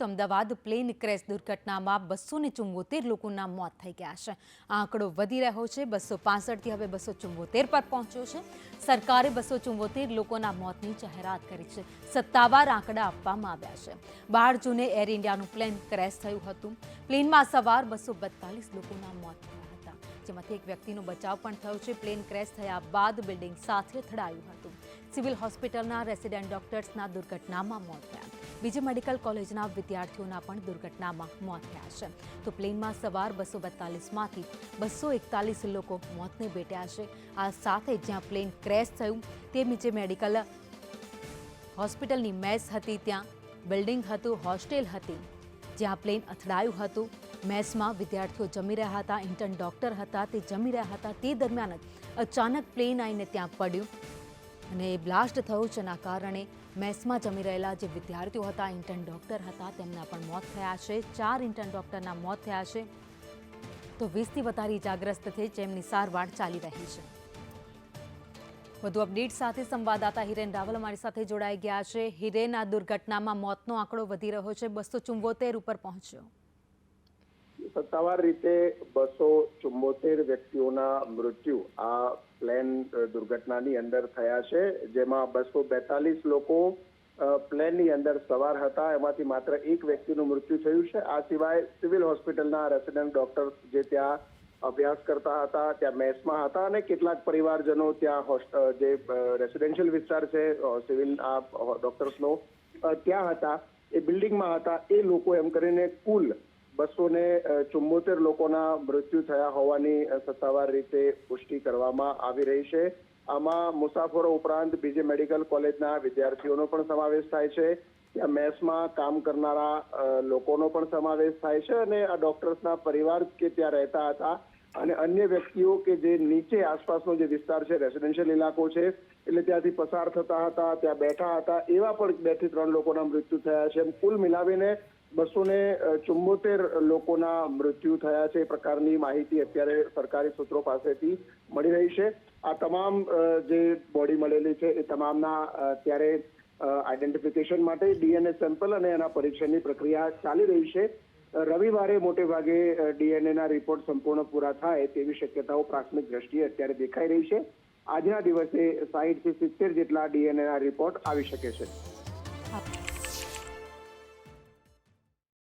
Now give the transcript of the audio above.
તો Ahmedabad plane crash દુર્ઘટનામાં 274 લોકોના મોત થઈ ગયા છે। આ આંકડો વધી રહ્યો છે। 265 થી હવે 274 પર પહોંચ્યો છે। સરકારે 274 લોકોના મોતની જાહેરાત કરી છે। સત્તાવાર આંકડા આપવામાં આવ્યા છે। 12 જૂને એર ઇન્ડિયાનું પ્લેન ક્રેશ થયું હતું। પ્લેનમાં સવાર 242 લોકોના મોત થયા હતા, જેમાંથી એક વ્યક્તિનો બચાવ પણ થયો છે। પ્લેન ક્રેશ થયા બાદ બિલ્ડિંગ સાથે અથડાયું હતું। સિવિલ હોસ્પિટલના રેસિડેન્ટ ડોક્ટર્સના દુર્ઘટનામાં મોત થયા। બીજી મેડિકલ કોલેજના વિદ્યાર્થીઓના પણ દુર્ઘટનામાં મોત થયા છે। તો પ્લેનમાં સવાર 242માંથી 241 લોકો મોતને ભેટ્યા છે। આ સાથે જ્યાં પ્લેન ક્રેશ થયું તે નીચે મેડિકલ હોસ્પિટલની મેસ હતી, ત્યાં બિલ્ડિંગ હતું, હોસ્ટેલ હતી જ્યાં પ્લેન અથડાયું હતું। મેસમાં વિદ્યાર્થીઓ જમી રહ્યા હતા, ઇન્ટર્ન ડોક્ટર હતા તે જમી રહ્યા હતા। તે દરમિયાન જ અચાનક પ્લેન આવીને ત્યાં પડ્યું અને બ્લાસ્ટ થયું, જેના કારણે મેસમાં જમી રહેલા જે વિદ્યાર્થીઓ હતા, ઇન્ટર્ન ડોક્ટર હતા, તેમના પણ મોત થયા છે। 4 ઇન્ટર્ન ડોક્ટરના મોત થયા છે, તો 20થી વધારે ઇજાગ્રસ્ત છે, જેમની સારવાર ચાલી રહી છે। વધુ અપડેટ સાથે સંવાદદાતા હિરેન રાવલ અમારી સાથે જોડાઈ ગયા છે। હિરેન, આ દુર્ઘટનામાં મોતનો આંકડો વધી રહ્યો છે, 274 ઉપર પહોંચ્યો। સત્તાવાર રીતે 274 વ્યક્તિઓના મૃત્યુ આ પ્લેન દુર્ઘટનાની અંદર થયા છે, જેમાં 242 લોકો પ્લેનની અંદર સવાર હતા। એમાંથી માત્ર એક વ્યક્તિનું મૃત્યુ થયું છે। આ સિવાય સિવિલ હોસ્પિટલના રેસિડેન્ટ ડોક્ટર જે ત્યાં અભ્યાસ કરતા હતા, ત્યાં મેસમાં હતા અને કેટલાક પરિવારજનો ત્યાં જે રેસિડેન્શિયલ વિસ્તાર છે સિવિલ ડોક્ટર્સનો ત્યાં હતા, એ બિલ્ડિંગમાં હતા। એ લોકો એમ કરીને કુલ 274 લોકોના મૃત્યુ થયા હોવાની સત્તાવાર રીતે પુષ્ટિ કરવામાં આવી રહી છે। આમાં મુસાફરો ઉપરાંત બીજી મેડિકલ કોલેજના વિદ્યાર્થીઓનો પણ સમાવેશ થાય છે, ત્યાં મેસમાં કામ કરનારા લોકોનો પણ સમાવેશ થાય છે અને આ ડોક્ટર્સના પરિવાર કે ત્યાં રહેતા હતા અને અન્ય વ્યક્તિઓ કે જે નીચે આસપાસનો જે વિસ્તાર છે, રેસિડેન્શિયલ ઇલાકો છે, એટલે ત્યાંથી પસાર થતા હતા, ત્યાં બેઠા હતા, એવા પણ 2 થી 3 લોકોના મૃત્યુ થયા છે। કુલ મિલાવીને 274 લોકોના મૃત્યુ થયા છે, એ પ્રકારની માહિતી અત્યારે સરકારી સૂત્રો પાસેથી મળી રહી છે। આ તમામ જે બોડી મળેલી છે એ તમામના અત્યારે આઈડેન્ટિફિકેશન માટે ડીએનએ સેમ્પલ અને એના પરીક્ષણની પ્રક્રિયા ચાલી રહી છે। રવિવારે મોટે ભાગે ડીએનએના રિપોર્ટ સંપૂર્ણ પૂરા થાય તેવી શક્યતાઓ પ્રાથમિક દ્રષ્ટિએ અત્યારે દેખાઈ રહી છે। આજના દિવસે 60 થી 70 જેટલા ડીએનએના રિપોર્ટ આવી શકે છે।